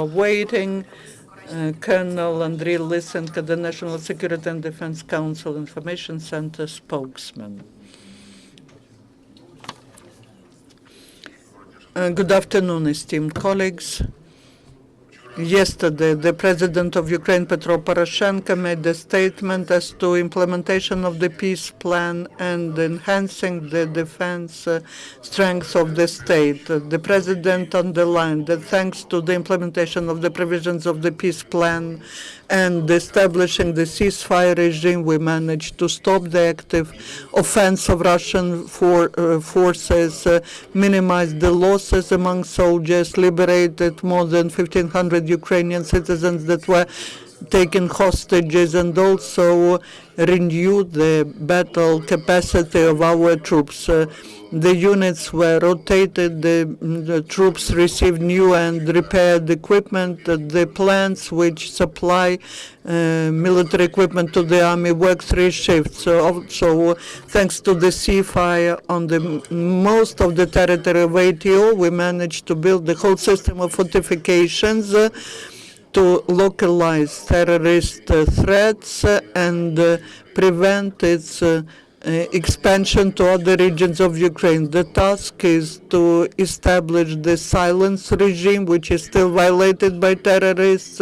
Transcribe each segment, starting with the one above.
Awaiting Colonel Andriy Lysenko, the National Security and Defense Council Information Center spokesman. Good afternoon, esteemed colleagues. Yesterday, the President of Ukraine, Petro Poroshenko, made a statement as to implementation of the peace plan and enhancing the defense strength of the state. The President underlined that thanks to the implementation of the provisions of the peace plan and establishing the ceasefire regime, we managed to stop the active offense of Russian forces, minimize the losses among soldiers, liberated more than 1,500 Ukrainian citizens that were taken hostages, and also renew the battle capacity of our troops. The units were rotated, the troops received new and repaired equipment. The plants which supply military equipment to the army work 3 shifts. Also, thanks to the ceasefire on the most of the territory of ATO, we managed to build the whole system of fortifications to localize terrorist threats and prevent its expansion to other regions of Ukraine. The task is to establish the silence regime, which is still violated by terrorists,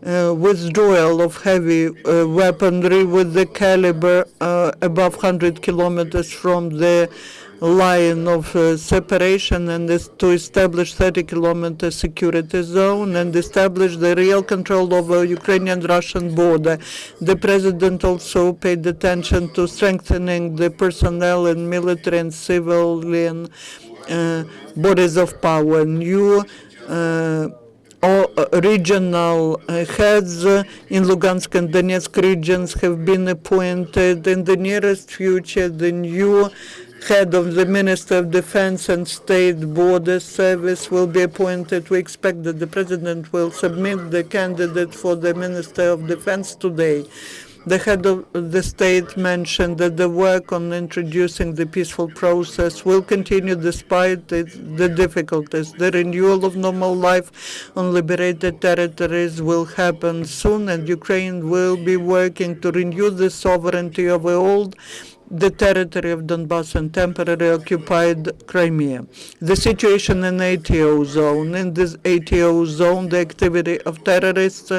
withdrawal of heavy weaponry with the caliber above 100 kilometers from the line of separation, and is to establish 30-kilometer security zone and establish the real control over Ukrainian-Russian border. The President also paid attention to strengthening the personnel in military and civilian bodies of power. New regional heads in Lugansk and Donetsk regions have been appointed. In the nearest future, the new head of the Ministry of Defense and State Border Service will be appointed. We expect that the President will submit the candidate for the Ministry of Defense today. The head of the state mentioned that the work on introducing the peaceful process will continue despite the difficulties. The renewal of normal life on liberated territories will happen soon, and Ukraine will be working to renew the sovereignty of the territory of Donbass and temporarily occupied Crimea. The situation in ATO zone. In this ATO zone, the activity of terrorists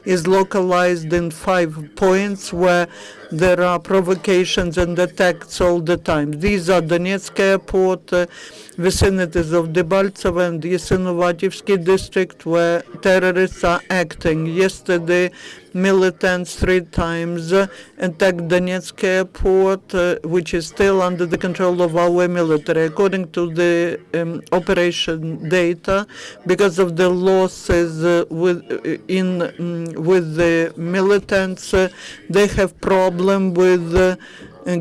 is localized in 5 points where there are provocations and attacks all the time. These are Donetsk Airport, vicinities of Debaltseve and Yasinovativsky district, where terrorists are acting. Yesterday, militants 3 times attacked Donetsk Airport, which is still under the control of our military. According to the operation data, because of the losses with the militants, they have problem with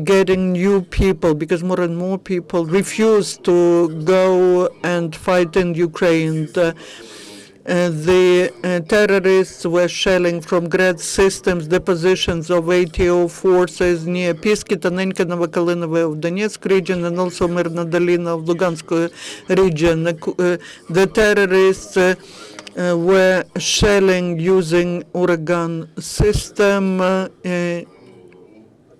getting new people, because more and more people refuse to go and fight in Ukraine. The terrorists were shelling from Grad systems the positions of ATO forces near Piski, Tonenko, Novokalinovo of Donetsk region, and also Mirnodolina of Lugansk region. The terrorists were shelling using Uragan system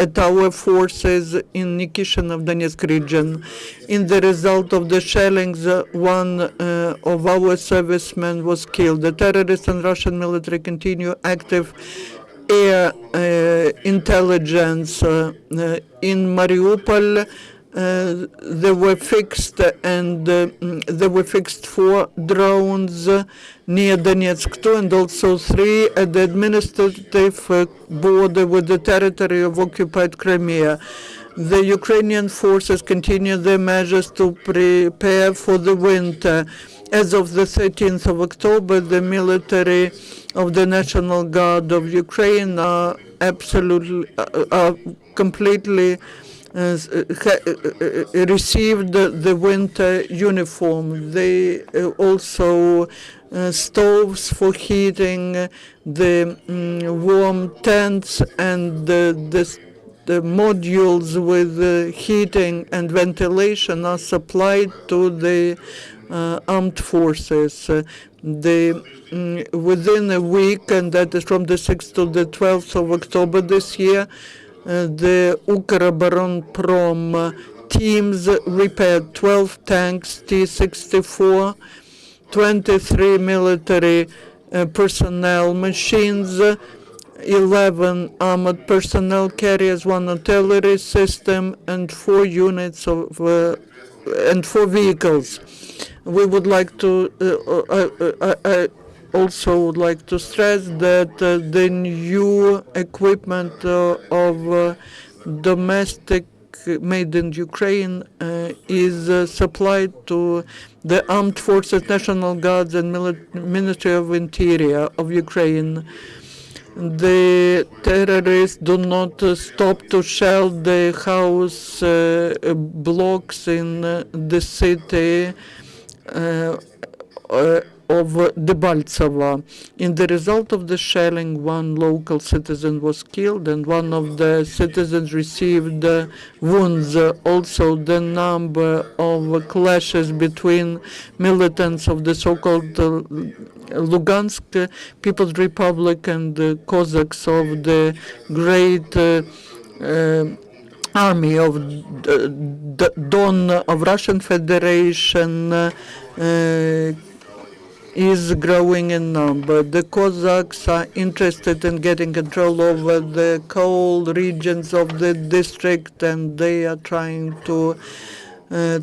at our forces in Nikishin of Donetsk region. In the result of the shellings, one of our servicemen was killed. The terrorists and Russian military continue active air intelligence in Mariupol. They were fixed, and there were fixed 4 drones near Donetsk too, and also 3 at the administrative border with the territory of occupied Crimea. The Ukrainian forces continue their measures to prepare for the winter. As of the 13th of October, the military of the National Guard of Ukraine are completely received the winter uniform. They also stoves for heating, the warm tents, and the modules with heating and ventilation are supplied to the armed forces. Within a week, and that is from the 6th to the 12th of October this year, the Ukроборонпром teams repaired 12 tanks T-64, 23 military personnel machines, 11 armored personnel carriers, 1 artillery system, and 4 units of and 4 vehicles. We would like to I also would like to stress that the new equipment of domestic made in Ukraine is supplied to the Armed Forces, National Guards, and Ministry of Interior of Ukraine. The terrorists do not stop to shell the house blocks in the city of Debaltseva. In the result of the shelling, 1 local citizen was killed and 1 of the citizens received wounds. Also, the number of clashes between militants of the so-called Lugansk People's Republic and the Cossacks of the Great Army of Don of Russian Federation is growing in number. The Cossacks are interested in getting control over the coal regions of the district, and they are trying to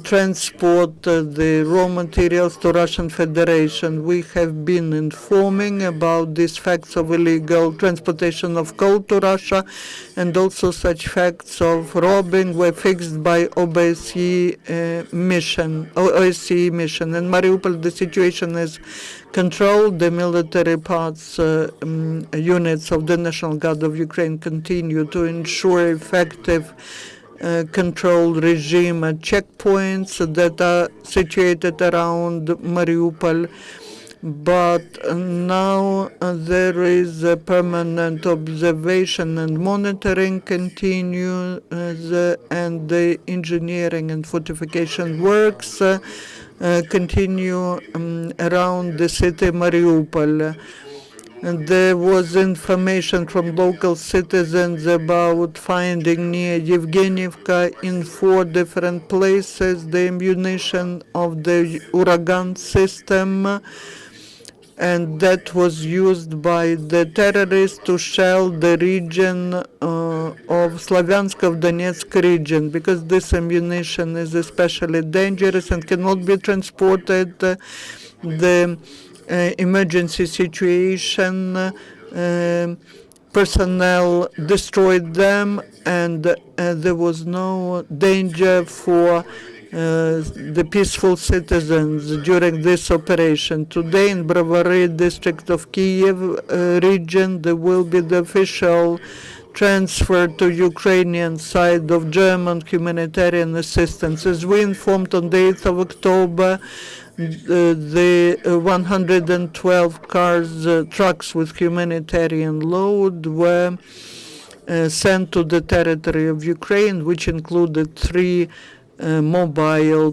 transport the raw materials to Russian Federation. We have been informing about these facts of illegal transportation of coal to Russia, and also such facts of robbing were fixed by OSCE mission. In Mariupol, the situation is controlled. The military parts units of the National Guard of Ukraine continue to ensure effective control regime at checkpoints that are situated around Mariupol. But now there is a permanent observation and monitoring continues, and the engineering and fortification works continue around the city Mariupol. And there was information from local citizens about finding near Yevgeniivka in 4 different places the ammunition of the Uragan system, and that was used by the terrorists to shell the region of Slavyansk of Donetsk region, because this ammunition is especially dangerous and cannot be transported. The emergency situation personnel destroyed them, and there was no danger for the peaceful citizens during this operation. Today in Brovary district of Kiev region, there will be the official transfer to Ukrainian side of German humanitarian assistance. As we informed on the 8th of October, the 112 trucks with humanitarian load were sent to the territory of Ukraine, which included 3 mobile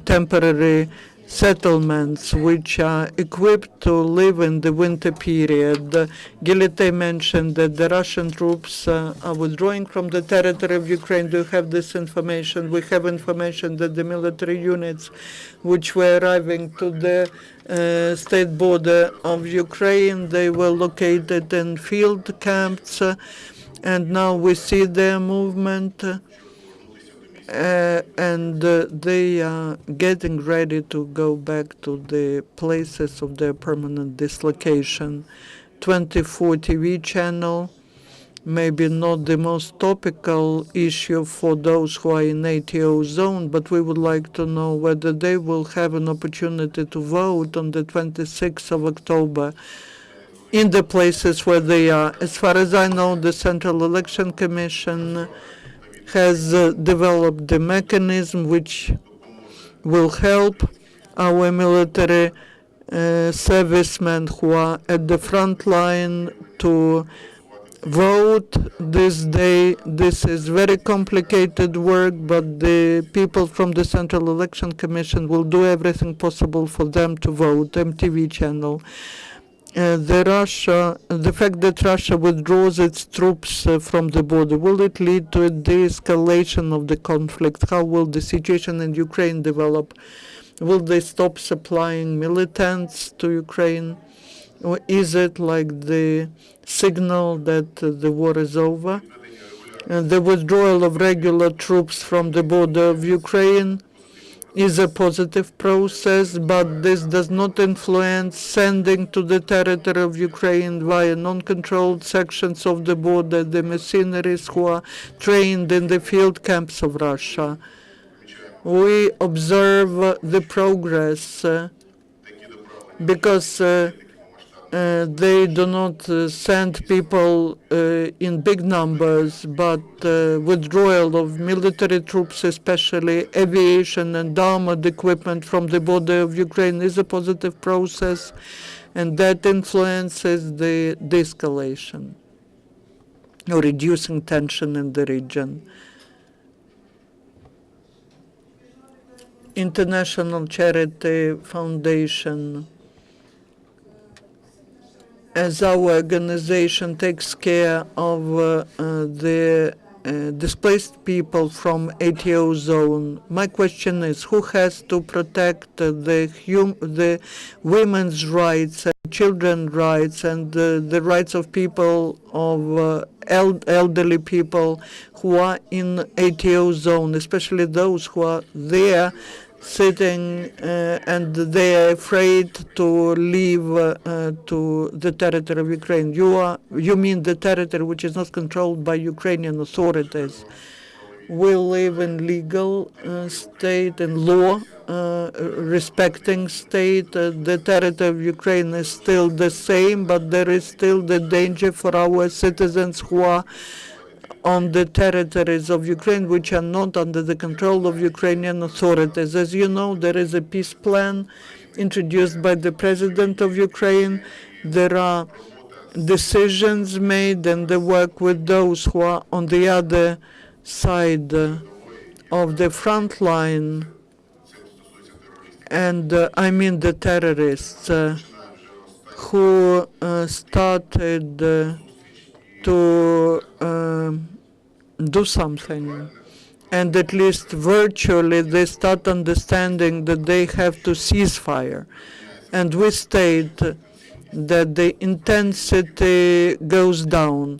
temporary settlements which are equipped to live in the winter period. Gilite mentioned that the Russian troops are withdrawing from the territory of Ukraine. Do you have this information? We have information that the military units which were arriving to the state border of Ukraine, they were located in field camps, and now we see their movement. And they are getting ready to go back to the places of their permanent dislocation. 24 TV channel, maybe not the most topical issue for those who are in ATO zone, but we would like to know whether they will have an opportunity to vote on the 26th of October in the places where they are. As far as I know, the Central Election Commission has developed the mechanism which will help our military servicemen who are at the front line to vote this day. This is very complicated work, but the people from the Central Election Commission will do everything possible for them to vote. MTV channel. The fact that Russia withdraws its troops from the border, will it lead to a de-escalation of the conflict? How will the situation in Ukraine develop? Will they stop supplying militants to Ukraine? Or is it like the signal that the war is over? The withdrawal of regular troops from the border of Ukraine is a positive process, but this does not influence sending to the territory of Ukraine via non-controlled sections of the border the mercenaries who are trained in the field camps of Russia. We observe the progress because they do not send people in big numbers, but withdrawal of military troops, especially aviation and armored equipment from the border of Ukraine, is a positive process, and that influences the de-escalation or reducing tension in the region. International Charity Foundation, as our organization takes care of the displaced people from ATO zone, my question is, who has to protect the women's rights and children's rights and the rights of people, of elderly people who are in ATO zone, especially those who are there sitting and they are afraid to leave to the territory of Ukraine. You mean the territory which is not controlled by Ukrainian authorities. We live in legal state and law respecting state. The territory of Ukraine is still the same, but there is still the danger for our citizens who are on the territories of Ukraine, which are not under the control of Ukrainian authorities. As you know, there is a peace plan introduced by the president of Ukraine. There are decisions made, and they work with those who are on the other side of the front line, and I mean the terrorists who started to do something, and at least virtually they start understanding that they have to cease fire. And we state that the intensity goes down.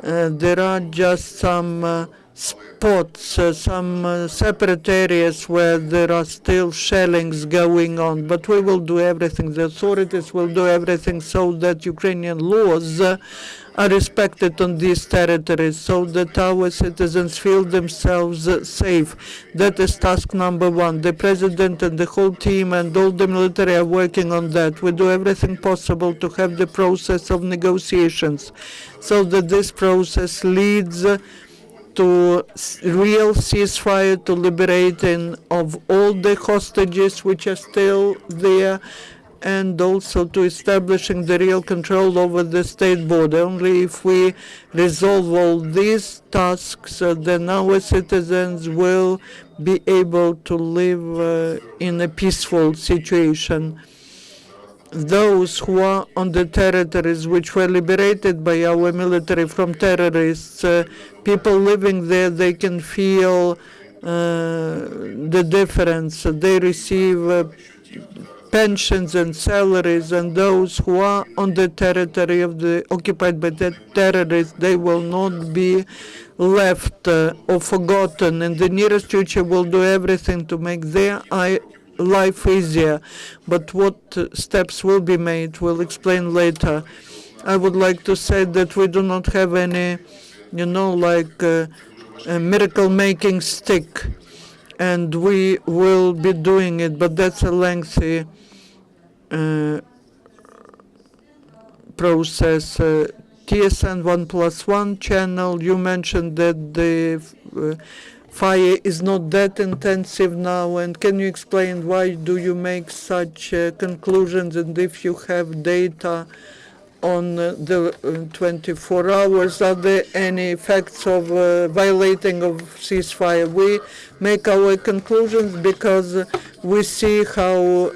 There are just some spots, some separate areas where there are still shellings going on, but we will do everything, the authorities will do everything so that Ukrainian laws are respected on these territories, so that our citizens feel themselves safe. That is task number one. The president and the whole team and all the military are working on that. We do everything possible to have the process of negotiations, so that this process leads to real ceasefire, to liberating of all the hostages which are still there, and also to establishing the real control over the state border. Only if we resolve all these tasks, then our citizens will be able to live in a peaceful situation. Those who are on the territories which were liberated by our military from terrorists, people living there, they can feel the difference. They receive pensions and salaries, and those who are on the territory of the occupied by the terrorists, they will not be left or forgotten. In the nearest future, we'll do everything to make their life easier. But what steps will be made, we'll explain later. I would like to say that we do not have any, like a miracle-making stick, and we will be doing it, but that's a lengthy process. TSN 1+1 channel, you mentioned that the fire is not that intensive now, and can you explain why do you make such conclusions, and if you have data on the 24 hours. Are there any effects of violating of ceasefire? We make our conclusions because we see how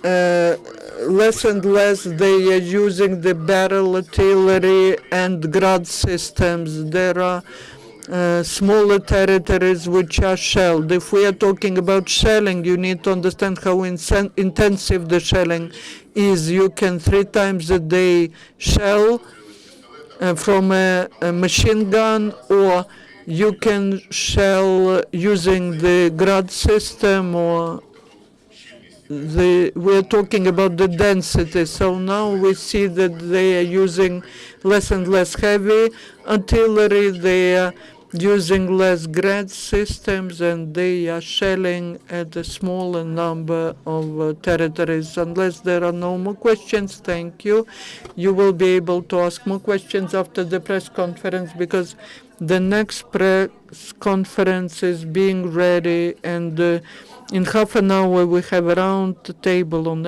less and less they are using the barrel artillery and Grad systems. There are smaller territories which are shelled. If we are talking about shelling, you need to understand how intensive the shelling is. You can 3 times a day shell from a machine gun, or you can shell using the Grad system, or we're talking about the density. So now we see that they are using less and less heavy artillery, they are using less Grad systems, and they are shelling at a smaller number of territories. Unless there are no more questions, thank you. You will be able to ask more questions after the press conference, because the next press conference is being ready, and in half an hour we have a round table on